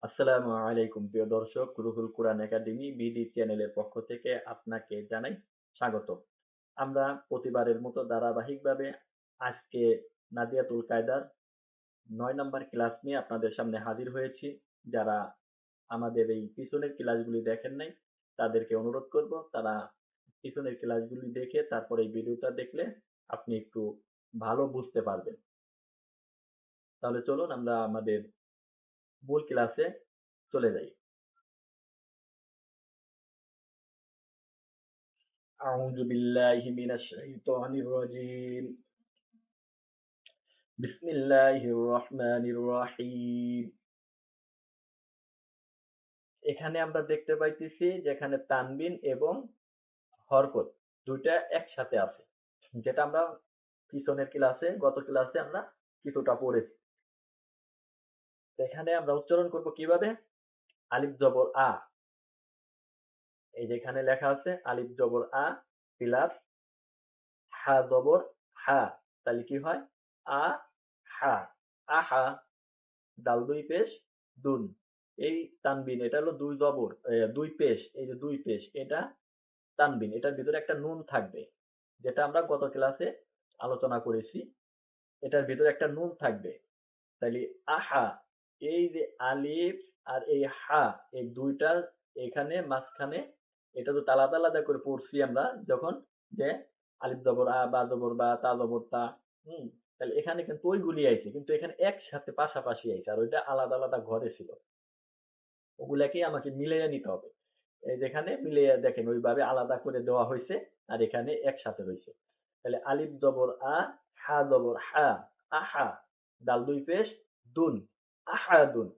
আসসালামু আলাইকুম প্রিয় দর্শক, রুহুল কুরআন একাডেমি বিডি চ্যানেলের পক্ষ থেকে আপনাকে জানাই স্বাগত। আমরা প্রতিবারের মতো ধারাবাহিকভাবে আজকে নাদিয়াতুল কায়দার ৯ নাম্বার ক্লাস নিয়ে আপনাদের সামনে হাজির হয়েছি। যারা আমাদের এই পিছনের ক্লাসগুলি দেখেন নাই তাদেরকে অনুরোধ করব তারা পিছনের ক্লাসগুলি দেখে তারপর এই ভিডিওটা দেখলে আপনি একটু ভালো বুঝতে পারবেন। তাহলে চলুন আমরা আমাদের মূল ক্লাসে চলে যাই। أعوذ بالله من الشيطان الرجيم بسم الله الرحمن الرحيم। এখানে আমরা দেখতে পাইতেছি যেখানে তানবিন এবং হরকত দুইটা একসাথে আছে, যেটা আমরা পিছনের ক্লাসে গত ক্লাসে আমরা কিছুটা পড়েছি। এখানে আমরা উচ্চারণ করব কিভাবে? আলিফ জবর আ, এই যেখানে লেখা আছে আলিফ জবর আ প্লাস হা জবর হা, তাহলে কি হয়? আ হা, আহা। ডাল দুই পেশ দুন, এই তানবিন এটা হলো দুই জবর দুই পেশ, এই যে দুই পেশ এটা তানবিন, এটার ভিতরে একটা নুন থাকবে, যেটা আমরা গত ক্লাসে আলোচনা করেছি। এটার ভিতরে একটা নুন থাকবে, তাইলে আহা, এই যে আলিফ আর এই হা, এই দুইটার এখানে মাঝখানে এটা তো আলাদা আলাদা করে পড়ছি আমরা যখন, যে আলিফ জবর আ, বা জবর বা, তা জবর তা। হুম, তাহলে এখানে কিন্তু ওইগুলি আইছে, কিন্তু এখানে একসাথে পাশাপাশি আইছে, আর ওইটা আলাদা আলাদা ঘরে ছিল। ওগুলাকে আমাকে মিলাইয়া নিতে হবে। এই যেখানে মিলাইয়া দেখেন ওইভাবে আলাদা করে দেওয়া হয়েছে, আর এখানে একসাথে রয়েছে। তাহলে আলিফ জবর আ, হা জবর হা, আহা। ডাল দুই পেশ দুন, আহাদুন।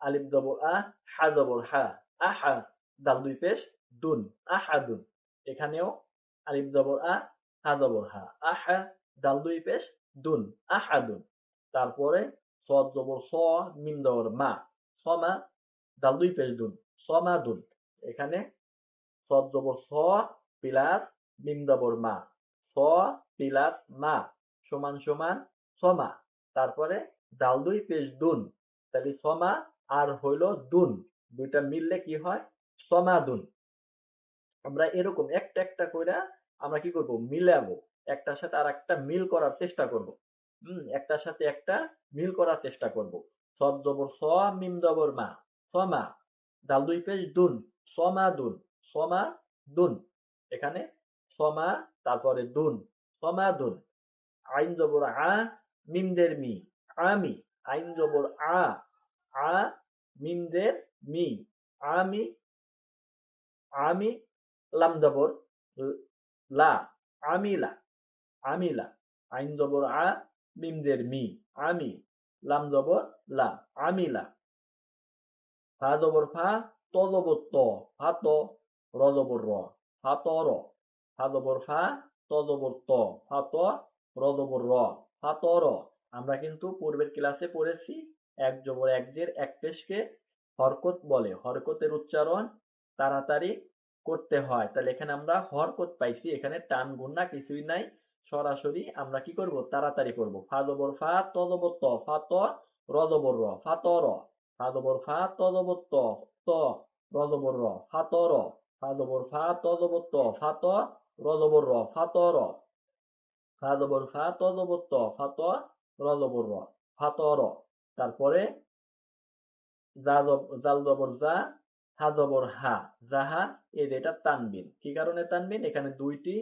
আলিফ জবর আ, হা জবর হা, আহা। ডাল দুই পেশ দুন, আহাদুন। এখানেও আলিফ জবর আ, হা জবর হা, আহা। ডাল দুই পেশ দুন, আহাদুন। তারপরে সদ জবর স, মিম জবর মা, সমা। ডাল দুই পেশ দুন, সমাদুন। এখানে সদ জবর স প্লাস মিম জবর মা, স প্লাস মা সমান সমান সমা। তারপরে ডাল দুই পেশ দুন, তাহলে সমা আর হইল দুন, দুইটা মিললে কি হয়? সমাদুন। আমরা এরকম একটা একটা কইরা আমরা কি করব? মিলাবো, একটার সাথে আর একটা মিল করার চেষ্টা করব। একটার সাথে একটা মিল করার চেষ্টা করব। সদ জবর স, মিম জবর মা, সমা। ডাল দুই পেশ দুন, সমাদুন, সমাদুন। এখানে সমা, তারপরে দুন, সমাদুন। আইন জবর আ, মিম দের মি, আমি। আইন জবর আ, আ মিম দের মি, আমি, আমি। লাম জবর লা, আমিলা, আমিলা। আইন জবর আ, মিম দের মি, আমি। লাম জবর লা, আমিলা। ফা জবর ফা, ত জবর ত, ফাত। র জবর র, ফাতর। ফা জবর ফা, ত জবর ত, ফাত। র জবর র, ফাতর। আমরা কিন্তু পূর্বের ক্লাসে পড়েছি এক জবর এক জের এক পেশকে হরকত বলে, হরকতের উচ্চারণ তাড়াতাড়ি করতে হয়। তাহলে এখানে আমরা হরকত পাইছি, এখানে টান গুণা কিছুই নাই, সরাসরি আমরা কি করব? তাড়াতাড়ি করব। ফা জবর ফা, ত জবর ত, ফাত। র জবর র, ফাতর। ফা জবর ফা, ত জবর ত, ত। র জবর র, ফাতর। ফা জবর ফা, ত জবর ত, ফাত। র জবর র, ফাতর। ফা জবর ফা, ত জবর ত, ফাত। র জবর র, ফাতর। তারপরে জাল জবর যা, হা জবর হা, জাহা। এই যে এটা তানবিন, কি কারণে তানবিন? এখানে দুইটি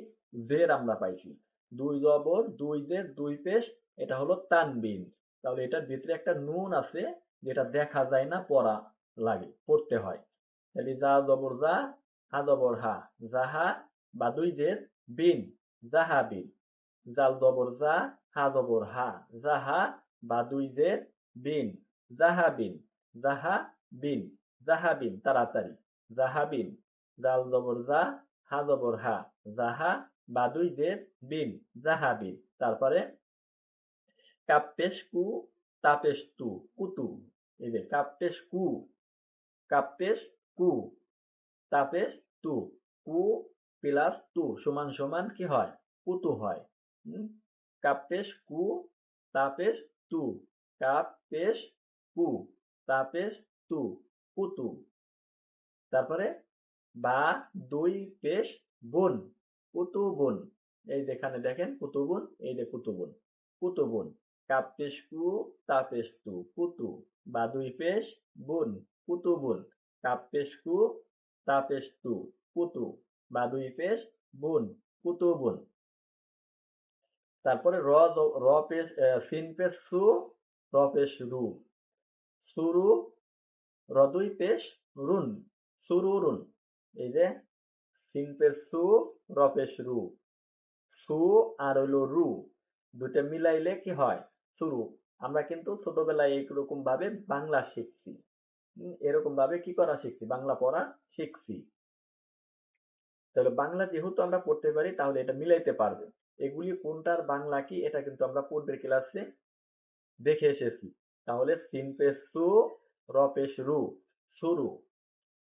জের আমরা পাইছি, দুই জবর দুই জের দুই পেশ, এটা হলো তানবিন। তাহলে এটার ভিতরে একটা নুন আছে, যেটা দেখা যায় না, পড়া লাগে, পড়তে হয়। তাহলে যা জবর যা, হা জবর হা, জাহা। বা দুই জের বিন, জাহাবিন। জাল জবর যা, হা জবর হা, জাহা। বা দুই জের বিন, জাহাবিন, জাহাবিন, জাহাবিন। তাড়াতাড়ি, জাহাবিন। জাল জবর যা, হা জবর হা, জাহা। বা দুই জের বিন, জাহাবিন। তারপরে কাপ পেশ কু, তাপেশ তু, কুতু। এই যে কাপ পেশ কু, কাপ পেশ কু, তাপেশ তু, কু প্লাস তু সমান সমান কি হয়? কুতু হয়। কাপ পেশ কু, তাপেশ তু, কাপ পেশ কু, তাপেশ তু পুতু। তারপরে বা দুই পেশ বুন কুতুবুন। এই যেখানে দেখেন কুতুবুন, এই যে কুতুবুন কুতুবুন। কাপ পেশ কু তা পেশ তু কুতু। বা দুই পেশ বুন কুতুবুন। কাপ পেশ কু তা পেশ তু কুতু। বা দুই পেশ বুন কুতুবুন। তারপরে র পেশ সিন পেশ সু র পেশ রু সুরু। র দুই পেশ রুন সুরুরুন। এই যে সিন পেশ সু র পেশ রু সু আর হইলো রু দুইটা মিলাইলে কি হয় শুরু। আমরা কিন্তু ছোটবেলায় এইরকম ভাবে বাংলা শিখছি, এরকম ভাবে কি করা শিখছি, বাংলা পড়া শিখছি। তাহলে বাংলা যেহেতু আমরা পড়তে পারি তাহলে এটা মিলাইতে পারবে। এগুলি কোনটার বাংলা কি এটা কিন্তু আমরা পূর্বের ক্লাসে দেখে এসেছি। তাহলে সিন পেশ সু র পেশ রু শুরু।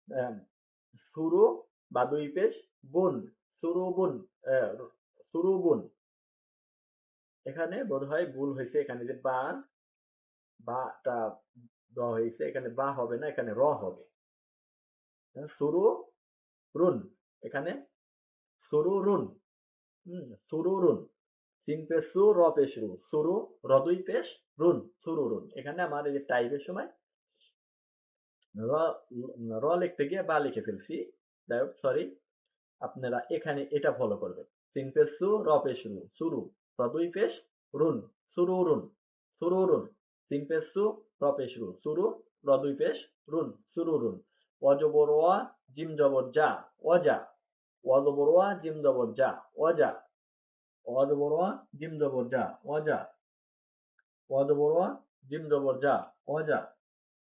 আহ, শুরু বা দুই পেশ বুন শুরুবুন। আহ, শুরুবুন। এখানে বোধহয় ভুল হয়েছে, এখানে যে বাটা র হয়েছে, এখানে বা হবে না, এখানে র হবে। শুরু রুন, এখানে শুরু রুন। শুরু রুন। তিন পেশ সু র পেশ রু শুরু। র দুই পেশ রুন শুরু রুন। এখানে আমার এই যে টাইপের সময় র র লিখতে গিয়ে বা লিখে ফেলছি, যাই হোক সরি। আপনারা এখানে এটা ফলো করবেন। তিন পেশ সু র পেশ রু শুরু। র দুই পেশ রুন শুরু রুন শুরু রুন। তিন পেশ সু র পেশ রু শুরু। র দুই পেশ রুন শুরু রুন। অজবর ওয়া জিম জবর যা অজা। অজবর ওয়া জিম জবর যা অজা। অজবর ওয়া জিম জবর যা অজা। অজবর ওয়া জিম জবর যা অজা।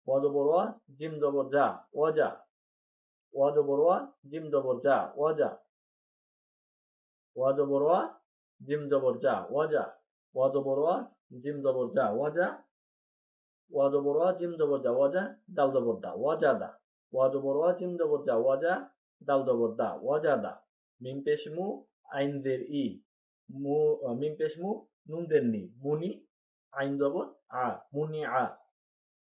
অজবর ওয়া জিম জবর যা অজা। অজবর ওয়া জিম জবর যা অজা। অজবর ওয়া জিম জবর যা অজা। অজবর ওয়া জিম জবর যা অজা। অজবর ওয়া জিম জবর যা অজা। দাল জবর দা অজাদা। অজবর ওয়া জিম জবর যা অজা। দাল জবর দা অজাদা। মিম পেশ মু আইন জের ই মু। মিম পেশ মু নুন দের নি মুনি। আইন জবর আ মুনি আ।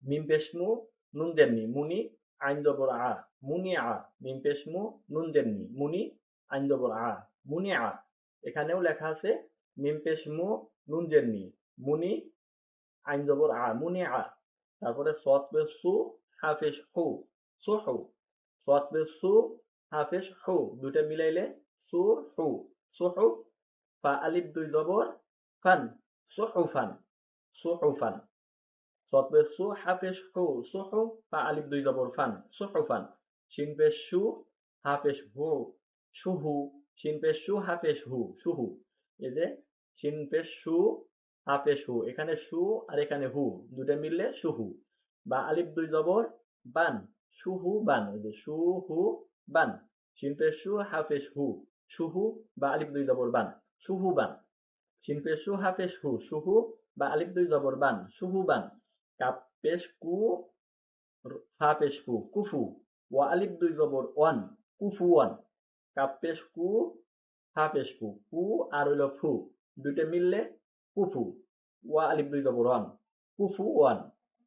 মিম পেশ মু নুন দের নি মুনি। আইন জবর আ মুনি আ। মিম পেশ মু নুন দের নি মুনি। আইন জবর আ মুনি আ। এখানেও লেখা আছে মিম পেশ মু নুন দের নি মুনি। আইন জবর আ মুনি আ। তারপরে সৎ পেশ সু হাফেশ হু সুহু। সৎ পেশ সু হাফেশ হু দুইটা মিলাইলে সু হু সুহু। ফা আলিফ দুই জবর ফান সুহুফান সুহুফান। সৎ পেশ সু হাফেশ হু সুহু। ফা আলিফ দুই জবর ফান সুহুফান। শিন পেশ সু হাফেশ হু সুহু। শিন পেশ সু হাফেশ হু সুহু। এই যে শিন পেশ সু হাফেশ হু, এখানে সু আর এখানে হু দুটা মিললে সুহু। বা আলিফ দুই জবর বান সুহু বান। এই যে সুহু বান। শিন পেশ সু হাফেশ হু সুহু। বা আলিফ দুই জবর বান সুহু বান। শিন পেশ সু হাফেশ হু সুহু। বা আলিফ দুই জবর বান সুহু বান। কাপ পেশ কু ফা পেশ কু কুফু। ওয়া আলিফ দুই জবর ওয়ান কুফু ওয়ান। কাপ পেশ কু ফা পেশ কু কু আর হইল ফু দুইটা মিললে কুফু। ওয়া আলিফ দুই জবর ওয়ান কুফু ওয়ান।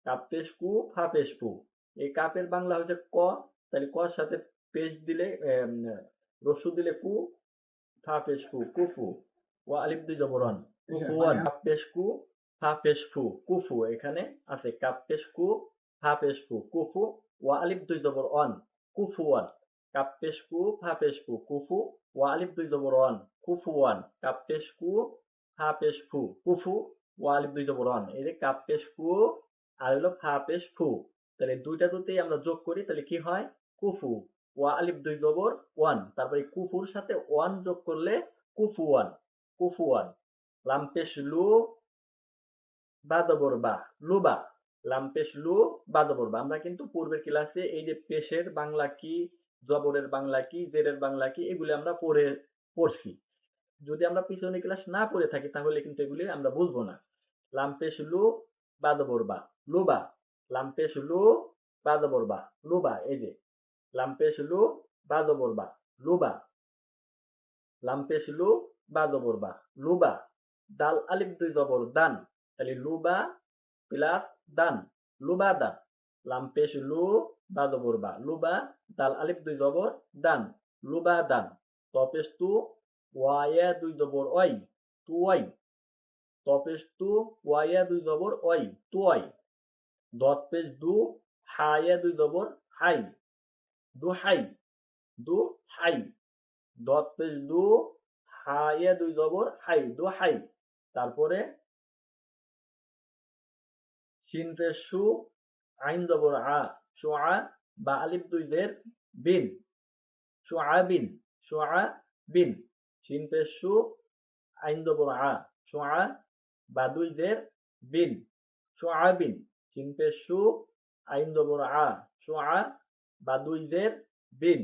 কাপ পেশ কু ফা পেশ কু। এই কাপের বাংলা হচ্ছে ক, তাহলে কর সাথে পেশ দিলে রস্যু দিলে কু। ফা পেশ কু কুফু। ওয়া আলিফ দুই জবর ওয়ান কুফু ওয়ান। কাপ পেশ কু ফা পেশ ফু কুফু। এখানে আছে কাপ পেশ কু ফা পেশ ফু কুফু। ওয়া আলিফ দুই জবর ওয়ান কুফু ওয়ান। কাপ পেশ কু ফা পেশ ফু কুফু। ওয়া আলিফ দুই জবর ওয়ান কুফু ওয়ান। কাপ পেশ কু ফা পেশ ফু কুফু। ওয়া আলিফ দুই জবর ওয়ান। এই যে কাপ পেশ কু আর হলো ফা পেশ ফু, তাহলে দুইটা যদি আমরা যোগ করি তাহলে কি হয় কুফু। ওয়া আলিফ দুই জবর ওয়ান, তারপরে কুফুর সাথে ওয়ান যোগ করলে কুফু ওয়ান কুফু ওয়ান। লাম পেশ লু বা জবর বা লুবা। লাম পেশ লু বা জবর বা। আমরা কিন্তু পূর্বের ক্লাসে এই যে পেশের বাংলা কি, জবরের বাংলা কি, জেরের বাংলা কি এগুলি আমরা পড়ছি। যদি আমরা পিছনে ক্লাস না পড়ে থাকি তাহলে কিন্তু এগুলি আমরা বুঝবো না। লাম পেশ লু বা জবর বা লুবা। লাম পেশ লু বা জবর বা লুবা। এই যে লাম পেশ লু বা জবর বা লুবা। লাম পেশ লু বা জবর বা লুবা। দাল আলিফ দুই জবর দান, তাহলে লুবা প্লাস দান লুবা দান। লাম পেশ লু, বা জবর বা, লুবা, দাল আলিফ দুই জবর দান, লুবা দান। ত পেশ তু, ওয়ায়া দুই জবর ওই, তুয়াই। ত পেশ তু, ওয়ায়া দুই জবর ওই, তুয়াই। দত পেশ দু, হায়া দুই জবর হাই, দু হাই, দু হাই। দত পেশ দু, হায়া দুই জবর হাই, দু হাই। তারপরে শিন পেশ সু, আইন জবর আ, শুআ, বা আলিফ দুই জের বিন, শুআবিন, শুআবিন। শিন পেশ সু, আইন জবর আ, শুআ, বা দুই জের বিন, শুআবিন। শিন পেশ সু, আইন জবর আ, শুআ, বা দুই জের বিন।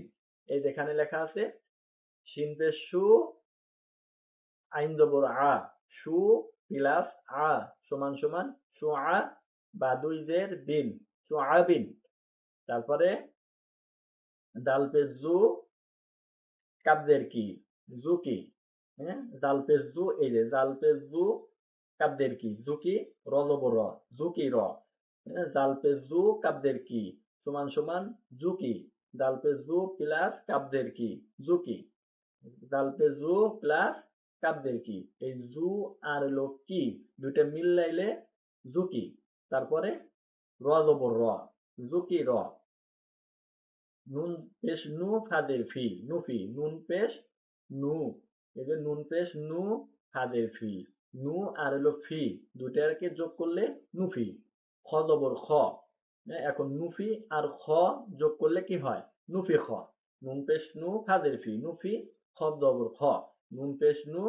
এই যেখানে লেখা আছে শিন পেশ সু, আইন জবর আ, সু প্লাস আ সমান সমান শুআ, বা দুই জের বিন, শুআবিন। তারপরে দাল পেশ জু, কাব্দের কি, জুকি। হ্যাঁ, জাল পেশ জু, এই যে জাল পেশ জু, কাব্দের কি, জুকি, র জবর র, জুকি র। হ্যাঁ, জাল পেশ জু, কাব্দের কি সমান সমান জুকি। জাল পেশ জু প্লাস কাব্দের কি, জুকি। জাল পেশ জু প্লাস কাব্দের কি, এই জু আর হলো কি দুইটা মিলাইলে জুকি। তারপরে র জবর র, জুকি র। নুন পেশ নু, ফাদের ফি, নুফি, নুন পেশ নু, এই যে নুন পেশ নু, ফাদের ফি, নু আর হলো ফি দুইটাকে যোগ করলে নুফি। খ জবর খ, এখন নুফি আর খ যোগ করলে কি হয়, নুফি খ। নুন পেশ নু, ফাদের ফি, নুফি, খ জবর খ। নুন পেশ নু,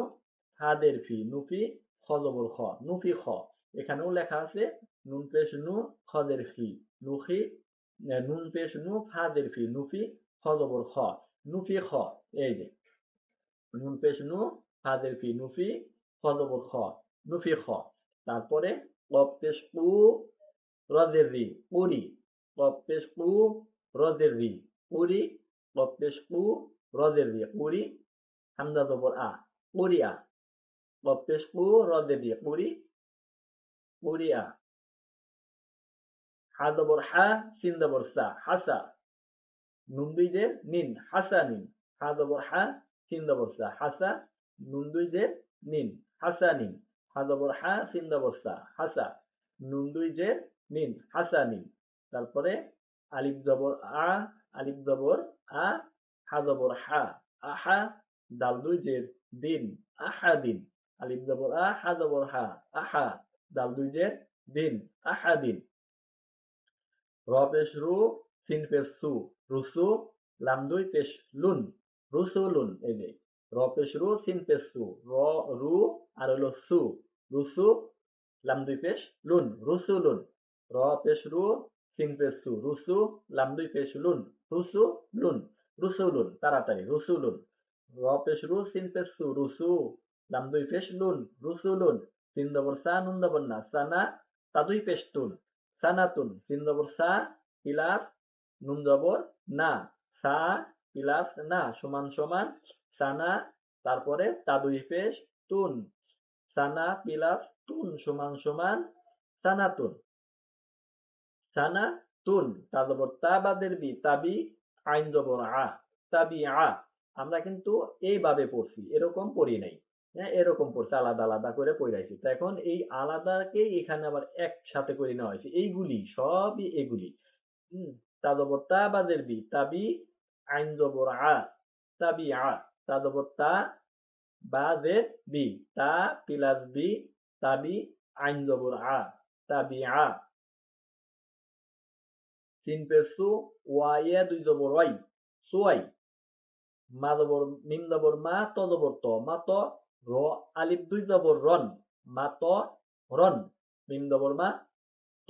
ফাদের ফি, নুফি, খ জবর খ, নুফি খ। এখানেও লেখা আছে নুন পেশ নু, খদের ফি, নুফি, নুন পেশ নু, ফাদের ফি, নুফি, খ জবর খ, নুফি খ। এই যে নুন পেশ নু, ফাদের ফি, নুফি, খ জবর খ, নুফি খ। তারপরে কফ পেশ কু, রজের রি, উরি। কফ পেশ কু, রজের রি, উরি। কফ পেশ কু, রজের রি, উরি, হামজা জবর আ, উরিয়া। কফ পেশ কু, রজের রি, উরি, উরিয়া। হা জবর হা, সিন জবর সা, হাসা। নুন দুই জের নিন, হাসানিন। হা জবর হা, সিন জবর সা, হাসা। নুন দুই জের নিন, হাসানিন। হা জবর হা, সিন জবর সা, হাসা। নুন দুই জের নিন, হাসানিন। তারপরে আলিফ জবর আ, আলিফ জবর আ, হা জবর হা, আহা। দাল দুই জের দিন, আহাদিন। আলিফ জবর আ, হা জবর হা, আহা। দাল দুই জের দিন, আহাদিন। র পেশ রু, সিন পেশ সু, রুসু। লাম দুই পেশ লুন, রুসুলুন। এই যে র পেশ রু, সিন পেশ সু, র, রু আর হলো সু, রুসু। লাম দুই পেশ লুন, রুসুলুন। র পেশ রু, সিন পেশ সু, রুসু। লাম দুই পেশ লুন, রুসু লুন, রুসুলুন। তাড়াতাড়ি, রুসুলুন। র পেশ রু, সিন পেশ সু, রুসু। লাম দুই পেশ লুন, রুসুলুন। সিন জবর সা, নুন জবর না, সানা, তা দুই পেশ তুন, সানাতুন। সিন জবর সা প্লাস নুন জবর না, সা প্লাস না সমান সমান সানা। তারপরে তা দুই পেশ তুন, সানা প্লাস তুন সমান সমান সানাতুন, সানাতুন। তা জবর তা, বাদের বি, তাবি, আইন জবর আ, তাবি আ। আমরা কিন্তু এইভাবে পড়ছি, এরকম পড়ি নাই। হ্যাঁ, এরকম পড়ছে, আলাদা আলাদা করে পড়াইছি। তো এখন এই আলাদাকে এখানে আবার একসাথে করে নেওয়া হয়েছে, এইগুলি সবই এগুলি। হুম, তা জবর তা, বাদের বি, তাবি, আইন জবর আ, তাবি আ। তা জবর তা, বাদের বি, তা প্লাস বি, তাবি, আইন জবর আ, তাবি আ। সিন পেশ সু, ওয়াইয়া দুই জবর ওয়াই, সুয়াই। মা জবর, মিম জবর মা, ত জবর ত, মা ত। র আলিফ দুই জবর রন, মা ত রন। মিম জবর মা,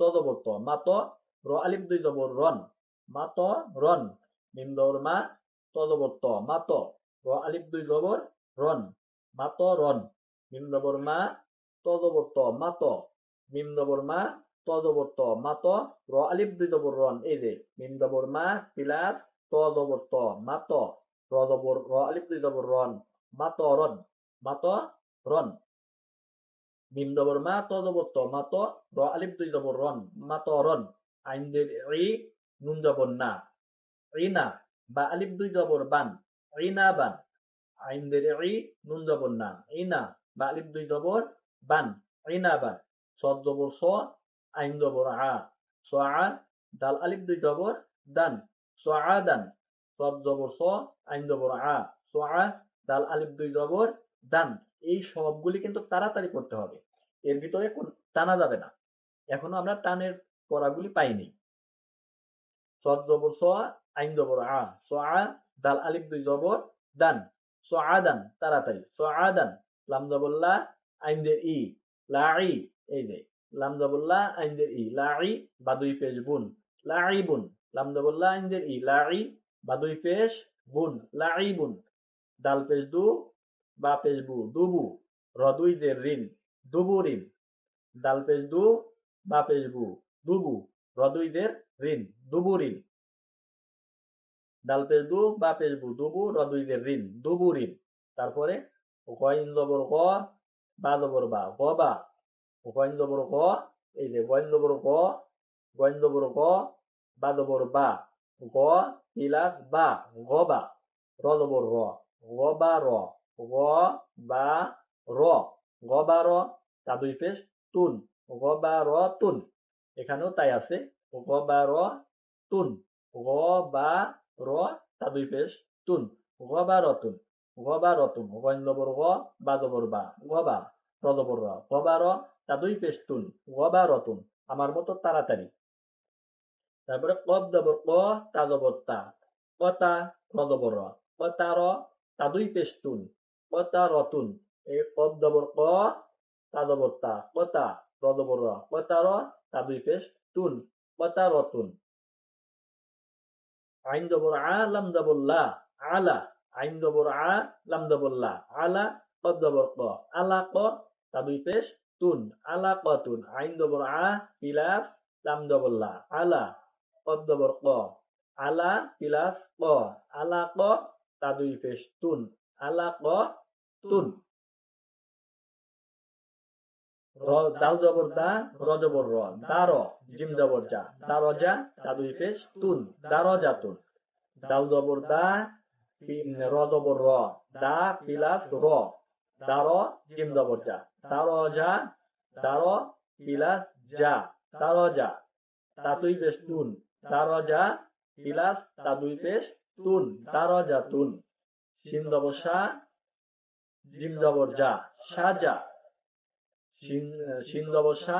ত জবর ত, মা ত। র আলিফ দুই জবর রন, মা ত রন। মিম জবর মা, ত জবর ত, মা ত। র আলিফ দুই জবর রন, মা ত রন। মিম জবর মা, ত জবর ত, মা ত। মিম জবর মা, ত জবর ত, মা ত। র আলিফ দুই জবর রন, এই যে মিম জবর মা প্লাস ত জবর ত, মা ত। র জবর, র আলিফ দুই জবর রন, মা ত রন, মা ত রন। মিম জবর মা, ত জবর ত, মা ত। র আলিফ দুই জবর রন, মা ত রন। আইনদের ই, নুন জবর না, ইনা। বা আলিফ দুই জবর বান, ইনাবান। আইনদের ই, নুন জবর না, ইনা। বা আলিফ দুই জবর বান, ইনাবান। সদ জবর স, আইন জবর আ, সোয়া। দাল আলিফ দুই জবর দান, সোয়াদান। সদ জবর স, আইন জবর আ, সোয়া। দাল আলিফ দুই জবর দান। এই সবগুলি কিন্তু তাড়াতাড়ি করতে হবে, এর ভিতরে টানা যাবে না। এখনো আমরা টানের পড়াগুলি পাইনি। সদ জবর স, আইন জবর আ, সোয়া। দাল আলিফ দুই জবর দান, সোয়াদান। তাড়াতাড়ি, সোয়াদান। লাম জবর লা, আইনদের ই, লাই। এই যে লাম জবর লা, আইনদের ই, লাই। বা দুই পেশ বুন, লাইবুন। লাম জবর লা, আইনদের ই, লাই। বা দুই পেশ বুন, লাইবুন। দাল পেশ দু, বা পেশ বু, দুবু। র দুই জের রিন, দুবুরিন। দাল পেশ দু, বা পেশ বু, দুবু। র দুই জের রিন, দুবুরিন। দাল পেশ দু, বা পেশ বু, দুবু। র দুই জের রিন, দুবুরিন। তারপরে গইন জবর গ, বা জবর বা, গবা। গইন জবর গ, এই যে গইন জবর গ, গইন জবর গ, বা জবর বা, গ প্লাস বা, গবা। র জবর র, গবা র, গ বা র, গবা র। তা দুই পেশ তুন, গবা র তুন। এখানেও তাই আছে, গবা র তুন, গ বা র। তা দুই পেশ তুন, গবা রতুন, গবা রতুন। গইন জবর গ, বা জবর বা, গবা। র জবর র, গবা র। তা দুই পেশ তুন, গবা রতুন। আমার মতো তাড়াতাড়ি। তারপরে কফ জবর ক, তা জবর তা, কতা। র জবর র, কতা র। তা দুই পেশ তুন, কতা রতুন। এই কফ জবর ক, তা জবর তা, কতা। র জবর র, কতা র। তা দুই পেশ তুন, কতা রতুন। আইন জবর আ, লাম জবর লা, আলা। আইন জবর আ, লাম জবর লা, আলা। কফ জবর ক, আলা ক। তা দুই পেশ তুন, আলা কতুন। আইন জবর আ প্লাস লাম জবর লা, আলা। কফ জবর ক, আলা প্লাস ক, আলা ক। তা দুই পেশ তুন, আলা ক তুন। দাল জবর দা, র জবর র, দার। জিম জবর যা, দার যা। তা দুই পেশ তুন, দার জাতুন। দাল জবর দা, র জবর র, দা প্লাস র, দার। জিম জবর যা, দার যা। দার প্লাস যা, দার যা। তা দুই পেশ তুন, দার যা প্লাস তা দুই পেশ তুন, দার জাতুন। শিন জবর সা, জিম জবর যা, সাজা। শিন জবর সা,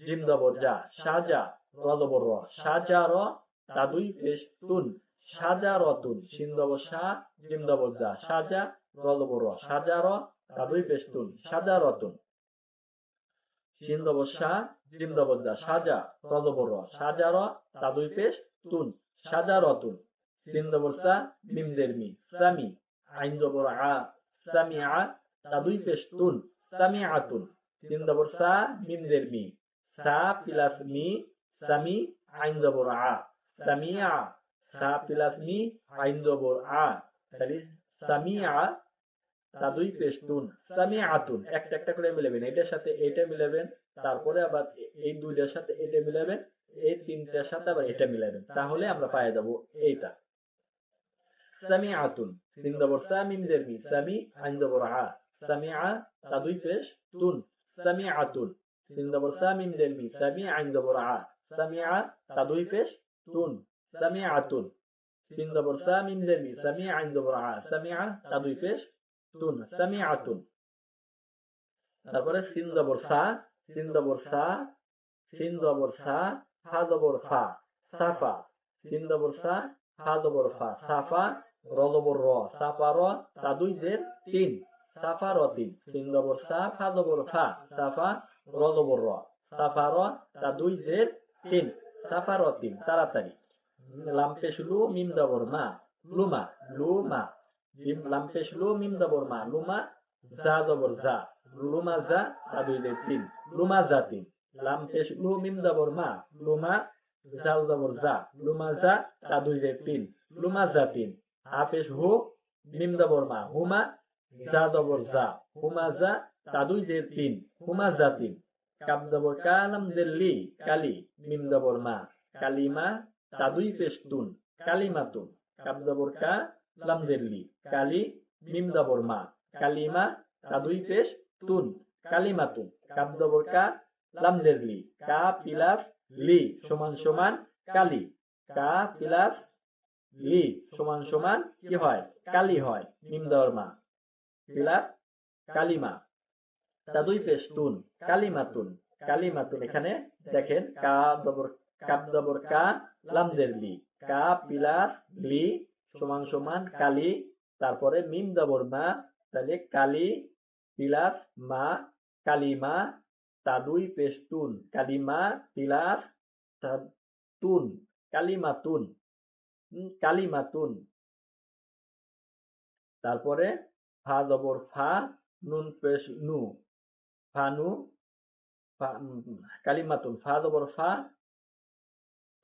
জিম জবর যা, সাজা। র জবর র, সাজা র। তা দুই পেশ তুন, সাজা রতুন। শিন জবর সা, জিম জবর যা, সাজা। র জবর র, সাজা র। তা দুই পেশ তুন, সাজা রতুন। শিন জবর সা, জিম জবর যা, সাজা। র জবর র, সাজা র। তা দুই পেশ তুন, সাজা রতুন। সিন জবর সা, মিম জের মি, সামি। আইন জবর আ, সামিআ। তা দুই পেশ তুন, সামিআতুন। সিন জবর সা, মিম জের মি, সা প্লাস মি, সামি। আইন জবর আ, সামিআ। সা প্লাস মি, আইন জবর আ। তাহলে সামিআ। তা দুই পেশ তুন, সামিআতুন। একটা একটা করে মিলাবেন, এটার সাথে এটা মিলাবেন, তারপরে আবার এই দুইটার সাথে এটা মিলাবেন, এই তিনটার সাথে আবার এটা মিলাবেন। তাহলে আমরা পায়ে যাব এইটা, সামিআতুন। সিন জবর সা, মিম জের মি, সামি। আইন জবর আ, সামিআ। তা দুই পেশ তুন, সামিআতুন। সিন জবর সা, মিম জের মি, সামি। আইন জবর আ, সামিআ। তা দুই পেশ তুন, সামিআতুন। সিন জবর সা, মিম জের মি, সামি। আইন জবর আ, সামিআ। তা দুই পেশ তুন, সামিআতুন। তারপরে সিন জবর সা, সিন জবর সা, সিন জবর সা, ফা জবর ফা, সাফা। সিন জবর সা, ফা জবর ফা, সাফা। র জবর র, সাফা র। তা দুই জের তিন, সাফা র তিন। সিন জবর সা, ফা জবর ফা, সাফা। র জবর র, সাফা র। তা দুই জের তিন, সাফা র তিন। তাড়াতাড়ি। লাম পেশ লু, মিম জবর মা, লুমা, লুমা। লাম পেশ লু, মিম জবর মা, লুমা। যা জবর যা, লুমা যা। তা দুই জের তিন, লুমা যা তিন। লাম পেশ লু, মিম জবর মা, লুমা। জাল জবর যা, লুমা যা। তা দুই জের তিন, লুমা যা তিন। হা পেশ হু, মিম জবর মা, হুমা। যা জবর যা, হুমা যা। তা দুই জের তিন, হুমা যা তিন। কাব জবর কা, লাম জের লি, কালি। মিম জবর মা, কালিমা, তা দুই পেশ তুন, কালিমাতুন। কাব জবর কা, লাম জের লি, কালি, মিম জবর মা, কালিমা, তা দুই পেশ তুন, কালিমাতুন। কাব জবর কা, লাম জের লি, কা পিলাস লি সমান সমান কালি, কা পিলাস লি সমান সমান কি হয়? কালি হয়। মিম জবর মা পিলাস কালিমা, তা দুই পেশ তুন, কালিমাতুন। কালিমাতুন এখানে দেখেন কাব জবর কা, লাম জের লি, কা পিলাস লি সমান সমান কালি, তারপরে মিম জবর মা, তাহলে কালি পিলাস মা, কালিমা, তা দুই পেশ তুন, কালিমা পিলাস তুন, কালিমাতুন, কালিমাতুন। তারপরে ফা জবর ফা, নুন পেশ নু, ফানু, কালিমাতুন। ফা জবর ফা,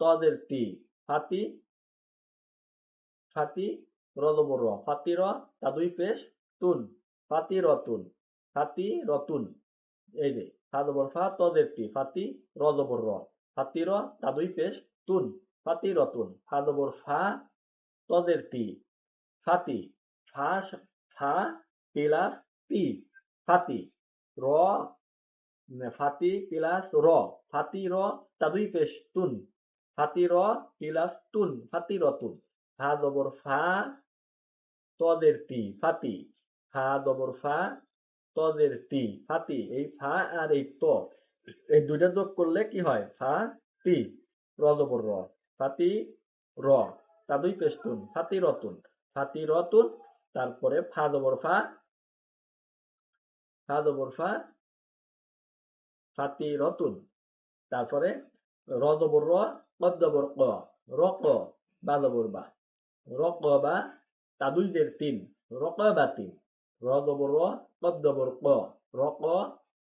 তদের তি, ফাতি, ফাতি, র জবর র, ফাতি র, তা দুই পেশ তুন, ফাতি রতুন, ফাতি রতুন। এই যে ফা জবর ফা, তদের তি, ফাতি, র জবর র, ফাতি র, তা দুই পেশ তুন, ফাতি রতুন। ফা জবর ফা, তদের তি, ফাতি, ফা ফা পিলাস তি, ফাতি, র, ফাতি পিলাস র, ফাতি র, তা দুই পেশ তুন, ফাতি র পিলাস তুন, ফাতি রতুন। ফা জবর ফা, তদের তি, ফাতি, ফা জবর ফা, তদের তি, ফাতি। এই ফা আর এই ত, এই দুইটা যোগ করলে কি হয়? ফা তি, র জবর র, ফাতি র, তা দুই পেশ তুন, ফাতি রতুন, ফাতি রতুন। তারপরে ফা জবর ফা, ফা জবর ফা, ফাতি রতুন। তারপরে র জবর র, কদ জবর ক, র ক, বা জবর বা, র ক বা, তা দুই জের তিন, র ক বা তিন। র জবর র, কদ জবর ক, র ক,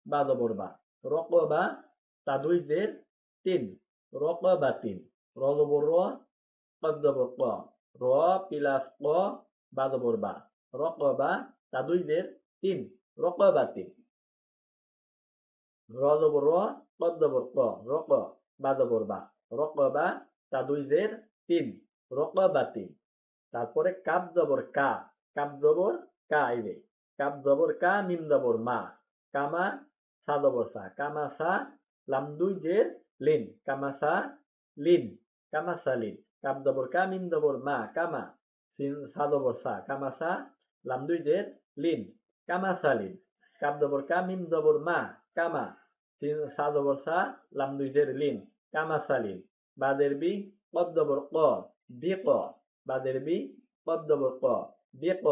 বা জবর বা, র ক বা, তা দুই জের তিন, র ক বা তিন। র জবর র, কদ জবর ক, র পিলাস ক, বা জবর বা, র ক বা, তা দুই জের তিন, র ক বা তিন। র জবর র, কদ জবর ক, র ক, বা জবর বা, র ক বা, তা দুই জের তিন, র ক বা তিন। তারপরে কাব জবর কা, কাব জবর কা, এই যে কাব জবর কা, মিম জবর মা, কামা, সা জবর সা, কামা সা, লাম দুই জের লিন, কামা সা লিন, কামা সা লিন। কাব জবর কা, মিম জবর মা, কামা, সিন সা জবর সা, কামা সা, লাম দুই জের লিন, কামা সা লিন। কাব জবর কা, মিম জবর মা, কামা, সিন সা জবর সা, লাম দুই জের লিন, কামা সা লিন। বাদের বি, কদ জবর ক, বি ক, বাদের বি, কদ জবর ক, বি ক,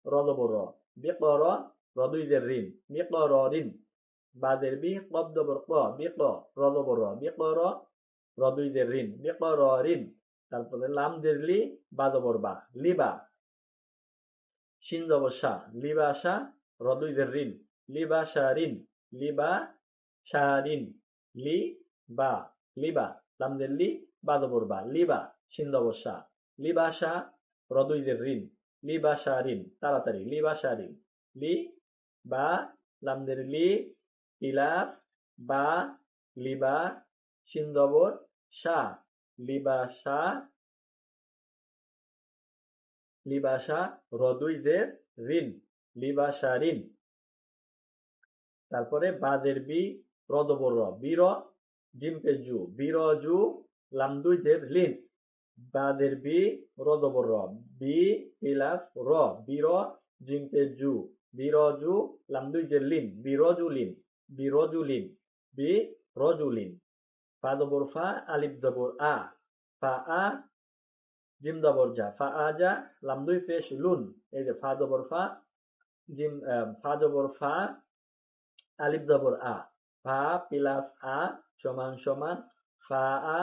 র জবর র, বি ক র, র দুই জের রিন, বি ক র রিন। বাদের বি, কদ জবর ক, বি ক, র জবর র, বি ক র, র দুই জের রিন, বি ক র রিন। তারপরে লাম জের লি, বা জবর বা, লিবা, শিন জবর সা, লিবা সা, র দুই জের রিন, লিবা সা রিন, লিবা সা রিন, লি বা, লিবা, লাম জের লি, বা জবর বা, লিবা, শিন জবর সা, লিবা সা, র দুই জের রিন, লিবা সা রিন। তাড়াতাড়ি, লিবা সা রিন, লি বা, লাম জের লি, পিলাস বা, লিবা, শিন জবর সা, লিবা সা, লিবাসা, র দুই জের রিন, লিবাসা রিন। তারপরে বাজের বি, র জবর র, বীর, জিম পেশ জু, বীর জু, লাম দুই জের লিন, বাজের বি, র জবর র, বি প্লাস র, বীর, জিম পেশ জু, বীর জু, লাম দুই জের লিন, বীর জু লিন, বীর জু লিন, বি রজু লিন। ফা জবর ফা, আলিফ জবর আ, ফা আ, জিম জবর জা, ফা আজা, লাম দুই পেশ লুন। এই যে ফা জবর ফা, জিম, ফা জবর ফা, আলিফ জবর আ, ফা প্লাস আ সমান সমান ফা আ,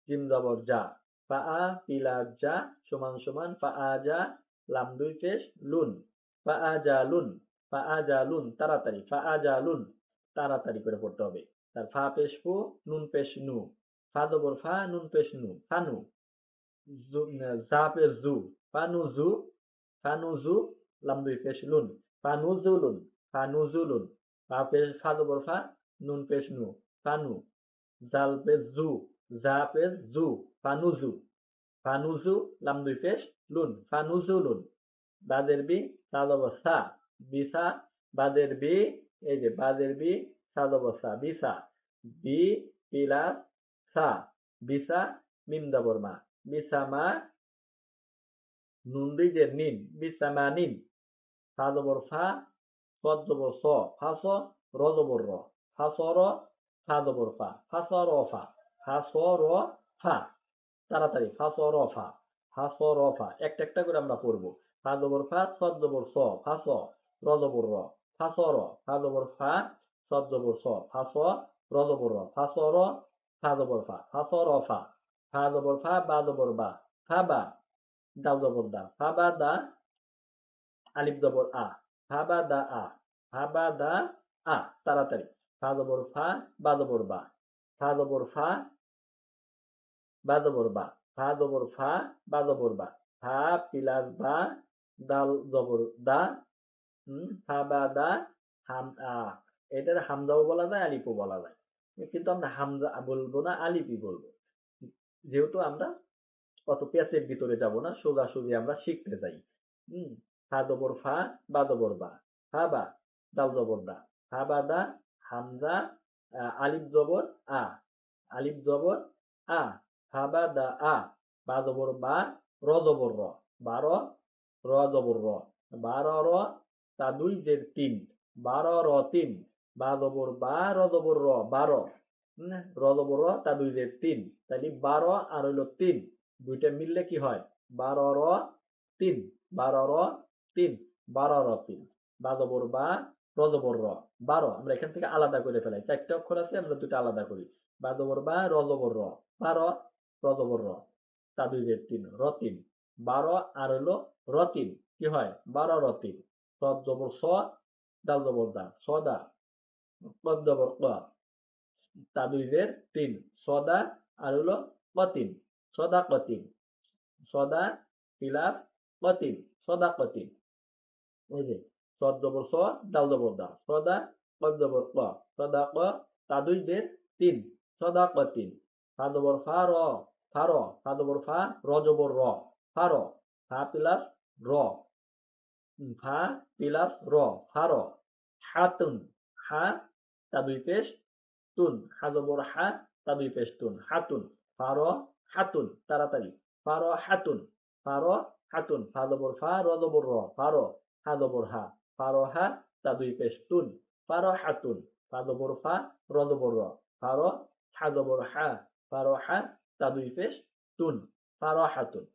জিম জবর জা, ফা আ প্লাস জা সমান সমান ফা আজা, লাম দুই পেশ লুন, ফা আজা লুন, ফা আজা লুন। তাড়াতাড়ি, ফা আজা লুন, তাড়াতাড়ি করে পড়তে হবে। তার ফা পেশ ফু, নুন পেশ নু, ফা জবর ফা, নুন পেশ নু, ফানু, জা পেশ জু, ফানু জু, ফানু জু, লাম দুই পেশ লুন, ফানু জুলুন, ফানু জুলুন। ফা পেশ, ফা জবর ফা, নুন পেশ নু, ফানু, জাল পেশ জু, জা পেশ জু, ফানুজু, ফানুজু, লাম দুই পেশ লুন, ফানুজুলুন। বাদের বি, সা জবর সা, বিসা, বাদের বি, এই যে বাদের বি, সা জবর সা, বিসা, বি প্লাস সা, বিসা, মিম জবর মা, বিসামা, নুন দুই জের নিন, বিসামা নিন, ফা জবর ফা, সদ জবর স, ফাস, র জবর র, ফাসর, ফা জবর ফা, ফাসর ফা, ফাসর ফা। তাড়াতাড়ি ফাসর ফা, ফাসর ফা, একটা একটা করে আমরা পড়বো। ফা জবর ফা, সদ জবর স, ফাস, র জবর র, ফাসর, ফা জবর ফা, সদ জবর স, ফাস, র জবর র, ফাসর, ফা জবর ফা, ফাসর ফা, ফা জবর ফা, বা জবর বা, ফা বা, দাল জবর দা, ফা বা দা, আলিফ জবর আ, ফা বা দা আ, ফা বা দা আ। তাড়াতাড়ি ফা জবর ফা, বা জবর বা, ফা জবর ফা, বা জবর বা, ফা জবর ফা, বা জবর বা, ফা প্লাস বা, দাল জবর দা, ফা বা দা, হাম এটার হামজাও বলা যায়, আলিফও বলা যায়, কিন্তু আমরা হামজা বলবো না, আলিফই বলবো, যেহেতু আমরা অত পেঁচের ভিতরে যাব না, সোজাসুজি আমরা শিখতে যাই। হম ফা জবর ফা, বা জবর বা, ফা বা, দাল জবর দা, ফা বা দা, হামজা, আলিফ জবর আ, আলিফ জবর আ, ফা বা দা আ, বা জবর বা, র জবর র, বারো, র জবর র, বারো র, তা দুই জের তিন, বারো র তিন, বা জবর বা, র জবর র, বারো, র জবর র, তা দুই জের তিন, তাহলে বারো আর হইলো তিন, দুইটা মিললে কি হয়, বারো র তিন, বারো র তিন, বারো র তিন, বা জবর বা, র জবর র, বারো। আমরা এখান থেকে আলাদা করে ফেলাই, চারটা অক্ষর আছে, আমরা দুটো আলাদা করি, বা জবর বা, র জবর র, বারো, র জবর র, তা দুই জের তিন, র তিন, বারো আর হইলো র তিন, কি হয়, বারো র তিন, সদ জবর স, দাল জবর দা, সদা, কদ জবর ক, তা দুই জের তিন, সদা আর হলো কতিন, সদা কতিন, সদা প্লাস কতিন, সদা কতিন। ওই যে সদ জবর স, দাল জবর দা, সদা, কদ জবর ক, সদা ক, তা দুই জের তিন, সদা কতিন। ফা জবর ফা র, ফা র, ফা জবর ফা, র জবর র, ফা র, ফা প্লাস র, ফা প্লাস র, ফা র, হাতুন, হা, তা দুই পেশ তুন, হা জবর হা, তা দুই পেশ তুন, হাতুন, ফার, হাতুন। তাড়াতাড়ি ফার হাতুন, ফার হাতুন, ফা জবর ফা, র জবর র, ফার, হা জবর হা, ফার হা, তা দুই পেশ তুন, ফার হাতুন, ফা জবর ফা, র জবর র, ফার, হা জবর হা, ফার হা, তা দুই পেশ তুন, ফার হাতুন।